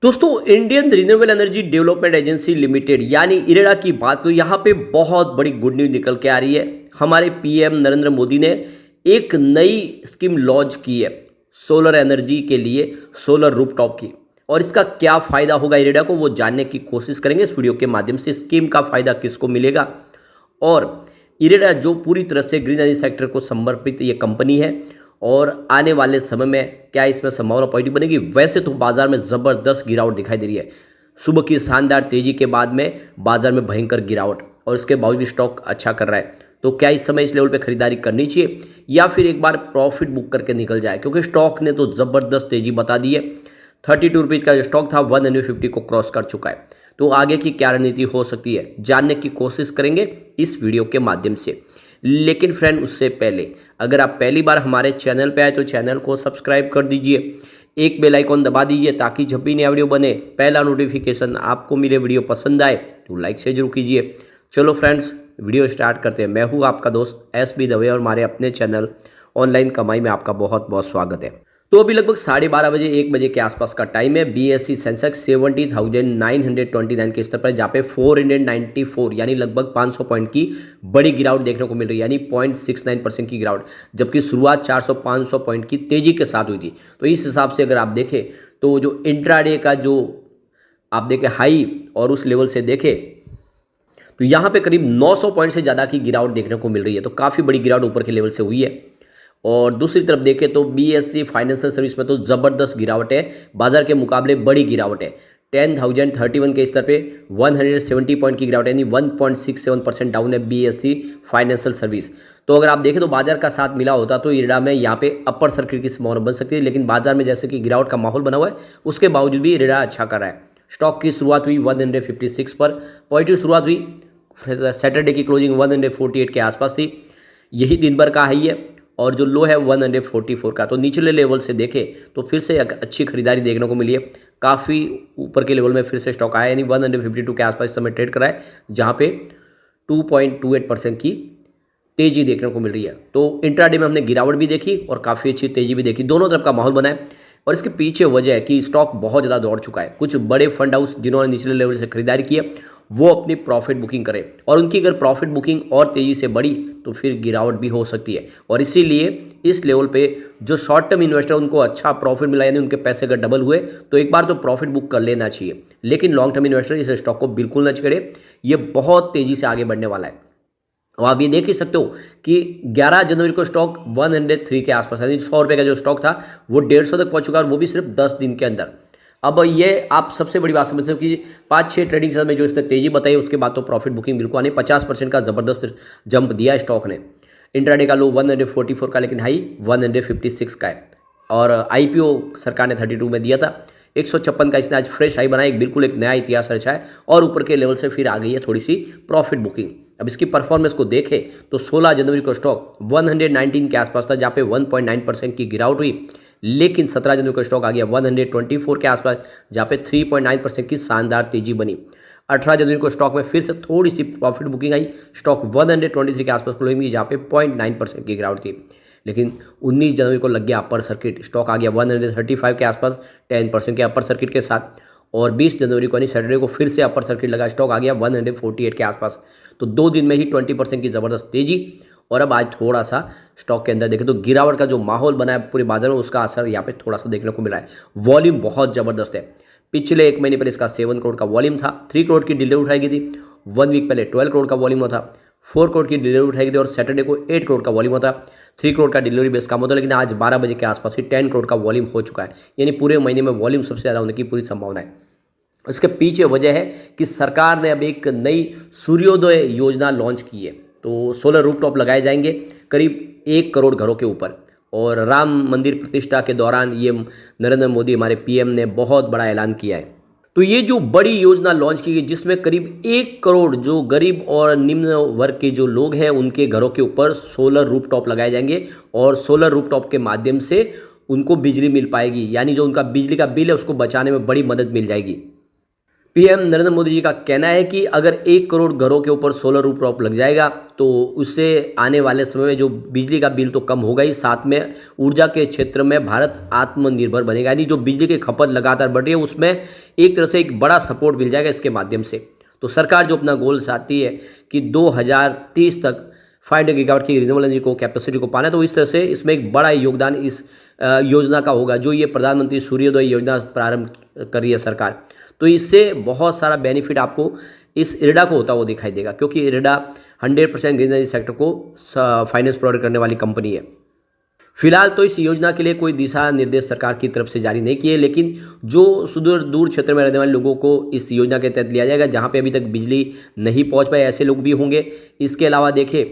दोस्तों Indian renewable energy development agency limited यानी इरेडा की बात तो यहाँ पे बहुत बड़ी गुड न्यूज निकल के आ रही है। हमारे पीएम नरेंद्र मोदी ने एक नई स्कीम लॉन्च की है सोलर एनर्जी के लिए, सोलर रूफटॉप की। और इसका क्या फ़ायदा होगा इरेडा को, वो जानने की कोशिश करेंगे इस वीडियो के माध्यम से। स्कीम का फ़ायदा किसको मिलेगा और इरेडा जो पूरी तरह से ग्रीन एनर्जी सेक्टर को समर्पित ये कंपनी है और आने वाले समय में क्या इसमें संभावना पॉजिटिव बनेगी। वैसे तो बाजार में ज़बरदस्त गिरावट दिखाई दे रही है। सुबह की शानदार तेजी के बाद में बाजार में भयंकर गिरावट और इसके बावजूद भी स्टॉक अच्छा कर रहा है। तो क्या इस समय इस लेवल पे खरीदारी करनी चाहिए या फिर एक बार प्रॉफिट बुक करके निकल जाए, क्योंकि स्टॉक ने तो ज़बरदस्त तेजी बता दी है। 32 रुपीज़ का जो स्टॉक था 150 को क्रॉस कर चुका है। तो आगे की क्या रणनीति हो सकती है जानने की कोशिश करेंगे इस वीडियो के माध्यम से। लेकिन फ्रेंड उससे पहले अगर आप पहली बार हमारे चैनल पे आए तो चैनल को सब्सक्राइब कर दीजिए, एक बेल आइकॉन दबा दीजिए ताकि जब भी नया वीडियो बने पहला नोटिफिकेशन आपको मिले। वीडियो पसंद आए तो लाइक से जरूर कीजिए। चलो फ्रेंड्स वीडियो स्टार्ट करते हैं। मैं हूँ आपका दोस्त SB दवे और हमारे अपने चैनल ऑनलाइन कमाई में आपका बहुत बहुत स्वागत है। तो अभी लगभग 12:30 बजे 1 बजे के आसपास का टाइम है। BSE सेंसेक्स 70,929 के स्तर पर, जहाँ पे 494 यानी लगभग 500 पॉइंट की बड़ी गिरावट देखने को मिल रही है, यानी 0.69% की गिरावट, जबकि शुरुआत 400-500 पॉइंट की तेजी के साथ हुई थी। तो इस हिसाब से अगर आप देखें तो जो इंट्राडे का जो आप देखें हाई और उस लेवल से देखें तो यहाँ पे करीब 900 पॉइंट से ज़्यादा की गिरावट देखने को मिल रही है। तो काफ़ी बड़ी गिरावट ऊपर के लेवल से हुई है। और दूसरी तरफ देखें तो BSE फाइनेंशियल सर्विस में तो ज़बरदस्त गिरावट है, बाजार के मुकाबले बड़ी गिरावट है। 10,031 के स्तर पे 170 पॉइंट की गिरावट, यानी 1.67% डाउन है BSE फाइनेंशियल सर्विस। तो अगर आप देखें तो बाजार का साथ मिला होता तो इरेडा में यहाँ पे अपर सर्किट की संभावना बन सकती है, लेकिन बाजार में जैसे कि गिरावट का माहौल बना हुआ है उसके बावजूद भी इरेडा अच्छा कर रहा है। स्टॉक की शुरुआत हुई 156 पर, पॉजिटिव शुरुआत हुई। सैटरडे की क्लोजिंग 148 के आसपास थी, यही दिन भर का हाई है और जो लो है 144 का। तो निचले लेवल से देखें तो फिर से एक अच्छी खरीदारी देखने को मिली है। काफ़ी ऊपर के लेवल में फिर से स्टॉक आया, यानी 152 के आसपास इस समय ट्रेड कर रहा है, जहाँ पे 2.28% की तेजी देखने को मिल रही है। तो इंट्राडे में हमने गिरावट भी देखी और काफ़ी अच्छी तेजी भी देखी, दोनों तरफ का माहौल बना है। और इसके पीछे वजह है कि स्टॉक बहुत ज़्यादा दौड़ चुका है। कुछ बड़े फंड हाउस जिन्होंने निचले लेवल से खरीदारी की है वो अपनी प्रॉफिट बुकिंग करें, और उनकी अगर प्रॉफिट बुकिंग और तेज़ी से बढ़ी तो फिर गिरावट भी हो सकती है। और इसीलिए इस लेवल पे जो शॉर्ट टर्म इन्वेस्टर उनको अच्छा प्रॉफिट मिला, यानी उनके पैसे अगर डबल हुए तो एक बार तो प्रॉफिट बुक कर लेना चाहिए। लेकिन लॉन्ग टर्म इन्वेस्टर इस स्टॉक को बिल्कुल न छेड़े, ये बहुत तेज़ी से आगे बढ़ने वाला है। और आप ये देख ही सकते हो कि 11 जनवरी को स्टॉक 103 के आसपास, यानी 100 रुपये का जो स्टॉक था वो 150 तक पहुंच चुका है, और वो भी सिर्फ 10 दिन के अंदर। अब ये आप सबसे बड़ी बात समझते हो कि 5-6 ट्रेडिंग सेशन में जो इसने तेजी बताई उसके बाद तो प्रॉफिट बुकिंग बिल्कुल आने 50% का ज़बरदस्त जंप दिया स्टॉक ने। इंट्राडे का लो 144 का, लेकिन हाई 156 का है। और IPO सरकार ने 32 में दिया था, 156 का इसने आज फ्रेश हाई बनाया, बिल्कुल एक नया इतिहास रचा है और ऊपर के लेवल से फिर आ गई है थोड़ी सी प्रॉफिट बुकिंग। अब इसकी परफॉर्मेंस को देखें तो 16 जनवरी को स्टॉक 119 के आसपास था, जहाँ पे 1.9% की गिरावट हुई। लेकिन 17 जनवरी को स्टॉक आ गया 124 के आसपास, जहाँ पे 3.9% की शानदार तेजी बनी। 18 जनवरी को स्टॉक में फिर से थोड़ी सी प्रॉफिट बुकिंग आई, स्टॉक 123 के आसपास क्लोजिंग की, जहाँ पे 0.9% की गिरावट थी। लेकिन 19 जनवरी को लग गया अपर सर्किट, स्टॉक आ गया 135 के आसपास 10% के अपर सर्किट के साथ। और 20 जनवरी को यानी सैटरडे को फिर से अपर सर्किट लगा, स्टॉक आ गया 148 के आसपास। तो 2 दिन में ही 20% की ज़बरदस्त तेजी। और अब आज थोड़ा सा स्टॉक के अंदर देखें तो गिरावट का जो माहौल बना है पूरे बाजार में, उसका असर यहाँ पे थोड़ा सा देखने को मिला है। वॉल्यूम बहुत ज़बरदस्त है। पिछले 1 महीने पर इसका 7 करोड़ का वॉल्यूम था, 3 करोड़ की डिलीवरी उठाई गई थी। 1 वीक पहले 12 करोड़ का वॉल्यूम था, 4 करोड़ की डिलीवरी उठाई गई थी, और सैटरडे को 8 करोड़ का वॉल्यूम होता, 3 करोड़ का डिलीवरी बेस काम होता। लेकिन आज 12 बजे के आसपास ही 10 करोड़ का वॉल्यूम हो चुका है, यानी पूरे महीने में वॉल्यूम सबसे ज़्यादा होने की पूरी संभावना है। इसके पीछे वजह है कि सरकार ने अब एक नई सूर्योदय योजना लॉन्च की है। तो सोलर रूफटॉप लगाए जाएंगे करीब 1 करोड़ घरों के ऊपर। और राम मंदिर प्रतिष्ठा के दौरान ये नरेंद्र मोदी हमारे PM ने बहुत बड़ा ऐलान किया है। तो ये जो बड़ी योजना लॉन्च की गई जिसमें करीब 1 करोड़ जो गरीब और निम्न वर्ग के जो लोग हैं उनके घरों के ऊपर सोलर रूफटॉप लगाए जाएंगे, और सोलर रूफटॉप के माध्यम से उनको बिजली मिल पाएगी, यानी जो उनका बिजली का बिल है उसको बचाने में बड़ी मदद मिल जाएगी। पीएम नरेंद्र मोदी जी का कहना है कि अगर 1 करोड़ घरों के ऊपर सोलर रूफटॉप लग जाएगा तो उससे आने वाले समय में जो बिजली का बिल तो कम होगा ही, साथ में ऊर्जा के क्षेत्र में भारत आत्मनिर्भर बनेगा। यानी जो बिजली की खपत लगातार बढ़ रही है उसमें एक तरह से एक बड़ा सपोर्ट मिल जाएगा इसके माध्यम से। तो सरकार जो अपना गोल चाहती है कि 2030 तक 500 गीगावाट की रिन्यूएबल एनर्जी को कैपेसिटी को पाना है, तो इस तरह से इसमें एक बड़ा योगदान इस योजना का होगा जो ये प्रधानमंत्री सूर्योदय योजना प्रारंभ कर रही है सरकार। तो इससे बहुत सारा बेनिफिट आपको इस इरडा को होता हुआ दिखाई देगा, क्योंकि इरडा 100% ग्रीन एनर्जी सेक्टर को फाइनेंस प्रोवाइड करने वाली कंपनी है। फिलहाल तो इस योजना के लिए कोई दिशा निर्देश सरकार की तरफ से जारी नहीं किए, लेकिन जो सुदूर दूर क्षेत्र में रहने वाले लोगों को इस योजना के तहत लिया जाएगा, जहां पे अभी तक बिजली नहीं पहुंच पाए ऐसे लोग भी होंगे। इसके अलावा देखें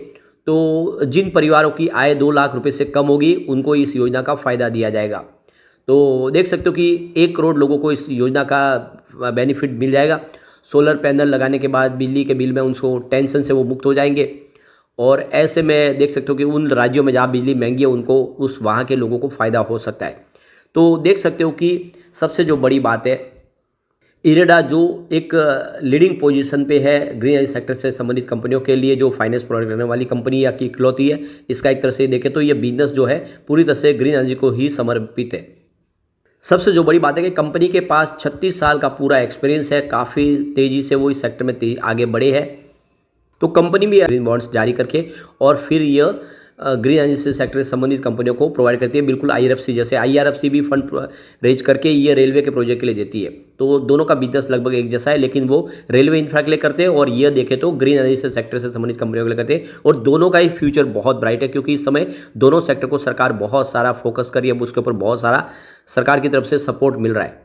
तो जिन परिवारों की आय 2 लाख रुपए से कम होगी उनको इस योजना का फ़ायदा दिया जाएगा। तो देख सकते हो कि 1 करोड़ लोगों को इस योजना का बेनिफिट मिल जाएगा। सोलर पैनल लगाने के बाद बिजली के बिल में उनको टेंशन से वो मुक्त हो जाएंगे। और ऐसे में देख सकते हो कि उन राज्यों में जहाँ बिजली महंगी है उनको उस वहाँ के लोगों को फ़ायदा हो सकता है। तो देख सकते हो कि सबसे जो बड़ी बात है, इरेडा जो एक लीडिंग पोजीशन पे है ग्रीन एनर्जी सेक्टर से संबंधित कंपनियों के लिए, जो फाइनेंस प्रोवाइड करने वाली कंपनी या की इकलौती है। इसका एक तरह से देखें तो ये बिजनेस जो है पूरी तरह से ग्रीन एनर्जी को ही समर्पित है। सबसे जो बड़ी बात है कि कंपनी के पास 36 साल का पूरा एक्सपीरियंस है, काफ़ी तेज़ी से वो इस सेक्टर में आगे बढ़े हैं। तो कंपनी भी ग्रीन बॉन्ड्स जारी करके और फिर यह ग्रीन एनर्जी सेक्टर से संबंधित कंपनियों को प्रोवाइड करती है, बिल्कुल आईआरएफसी जैसे। आईआरएफसी भी फंड रेज करके ये रेलवे के प्रोजेक्ट के लिए देती है। तो दोनों का बिजनेस लगभग एक जैसा है, लेकिन वो रेलवे इंफ्रा के लिए करते हैं और ये देखें तो ग्रीन एनर्जी सेक्टर से संबंधित कंपनियों के लिए करते हैं। और दोनों का ही फ्यूचर बहुत ब्राइट है, क्योंकि इस समय दोनों सेक्टर को सरकार बहुत सारा फोकस कर रही है, उसके ऊपर बहुत सारा सरकार की तरफ से सपोर्ट मिल रहा है।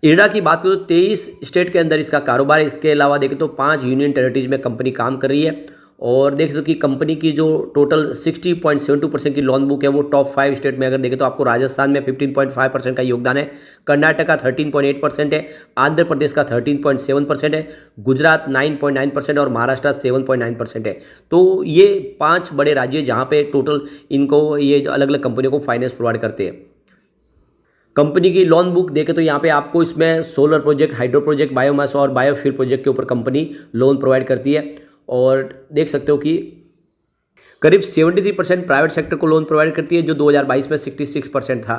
इरडा की बात करें तो 23 स्टेट के अंदर इसका कारोबार है। इसके अलावा देखें तो 5 यूनियन टेरिटरीज में कंपनी काम कर रही है। और देख सकते हो कि कंपनी की जो टोटल 60.72% की लोन बुक है वो टॉप 5 स्टेट में अगर देखें तो आपको राजस्थान में 15.5% का योगदान है, कर्नाटक 13.8% है, आंध्र प्रदेश का 13.7% है, गुजरात 9.9% और महाराष्ट्र 7.9% है। तो ये 5 बड़े राज्य जहाँ पे टोटल इनको ये अलग अलग कंपनियों को फाइनेंस प्रोवाइड करते हैं। कंपनी की लोन बुक देखें तो यहाँ पे आपको इसमें solar project, hydro project, biomass और बायोफ्यूल प्रोजेक्ट के ऊपर कंपनी लोन प्रोवाइड करती है। और देख सकते हो कि करीब 73% प्राइवेट सेक्टर को लोन प्रोवाइड करती है, जो 2022 में 66% था।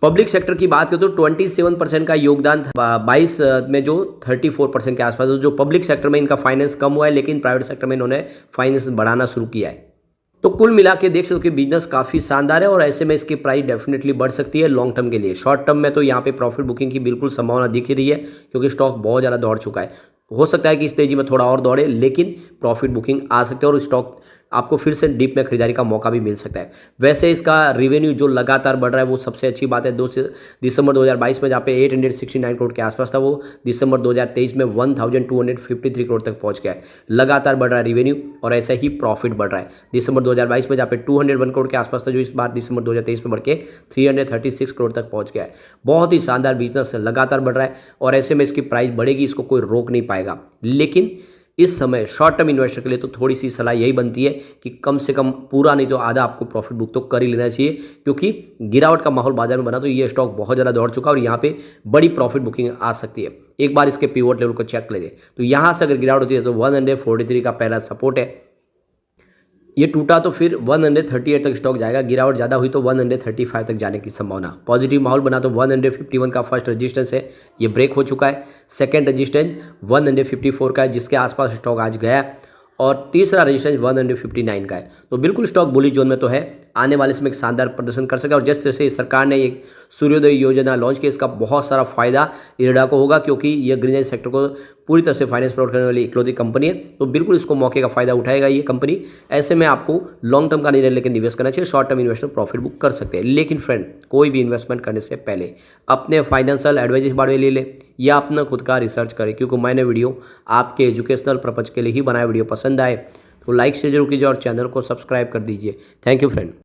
पब्लिक सेक्टर की बात करें तो 27% का योगदान था 22 में, जो 34% के आसपास। जो पब्लिक सेक्टर में इनका फाइनेंस कम हुआ है, लेकिन प्राइवेट सेक्टर में इन्होंने फाइनेंस बढ़ाना शुरू किया है। तो कुल मिला के देख सकते हो कि बिजनेस काफ़ी शानदार है और ऐसे में इसकी प्राइस डेफिनेटली बढ़ सकती है लॉन्ग टर्म के लिए। शॉर्ट टर्म में तो यहाँ पे प्रॉफिट बुकिंग की बिल्कुल संभावना दिख रही है, क्योंकि स्टॉक बहुत ज़्यादा दौड़ चुका है। हो सकता है कि इस तेजी में थोड़ा और दौड़े, लेकिन प्रॉफिट बुकिंग आ सकते हैं और स्टॉक आपको फिर से डीप में खरीदारी का मौका भी मिल सकता है। वैसे इसका रेवेन्यू जो लगातार बढ़ रहा है वो सबसे अच्छी बात है। दिसंबर 2022 में जहाँ पे 869 करोड़ के आसपास था, वो दिसंबर 2023 में 1253 करोड़ तक पहुँच गया है। लगातार बढ़ रहा है रेवेन्यू और ऐसे ही प्रॉफिट बढ़ रहा है। दिसंबर 2022 में जहाँ पे 201 करोड़ के आसपास था, जो इस बार दिसंबर 2023 में बढ़ के 336 करोड़ तक पहुँच गया है। बहुत ही शानदार बिजनेस लगातार बढ़ रहा है और ऐसे में इसकी प्राइस बढ़ेगी, इसको कोई रोक नहीं पाएगा। लेकिन इस समय शॉर्ट टर्म इन्वेस्टर के लिए तो थोड़ी सी सलाह यही बनती है कि कम से कम पूरा नहीं तो आधा आपको प्रॉफिट बुक तो कर ही लेना चाहिए, क्योंकि गिरावट का माहौल बाजार में बना तो ये स्टॉक बहुत ज़्यादा दौड़ चुका है और यहाँ पे बड़ी प्रॉफिट बुकिंग आ सकती है। एक बार इसके पिवट लेवल को चेक ले लें तो यहाँ से अगर गिरावट होती है तो 143 का पहला सपोर्ट है, ये टूटा तो फिर 138 तक स्टॉक जाएगा। गिरावट ज़्यादा हुई तो 135 तक जाने की संभावना। पॉजिटिव माहौल बना तो 151 का फर्स्ट रेजिस्टेंस है, ये ब्रेक हो चुका है। सेकंड रेजिस्टेंस 154 का है, जिसके आसपास स्टॉक आज गया, और तीसरा रेजिस्टेंस 159 का है। तो बिल्कुल स्टॉक बुलिश जोन में तो है, आने वाले समय एक शानदार प्रदर्शन कर सके। और जिस तरह से सरकार ने एक सूर्योदय योजना लॉन्च की, इसका बहुत सारा फायदा इरडा को होगा, क्योंकि ये ग्रीन एनर्जी सेक्टर को पूरी तरह से फाइनेंस प्रोवाइड करने वाली इकलौती कंपनी है। तो बिल्कुल इसको मौके का फायदा उठाएगा ये कंपनी। ऐसे में आपको लॉन्ग टर्म का निर्णय लेकर निवेश करना चाहिए। Short term investor profit book कर सकते हैं, लेकिन फ्रेंड कोई भी इन्वेस्टमेंट करने से पहले अपने फाइनेंशियल एडवाइजर के बारे में ले ले या अपना खुद का रिसर्च करें, क्योंकि मैंने वीडियो आपके एजुकेशनल पर्पज के लिए ही बनाया। वीडियो पसंद आए तो लाइक से जरूर कीजिए और चैनल को सब्सक्राइब कर दीजिए। Thank you friend.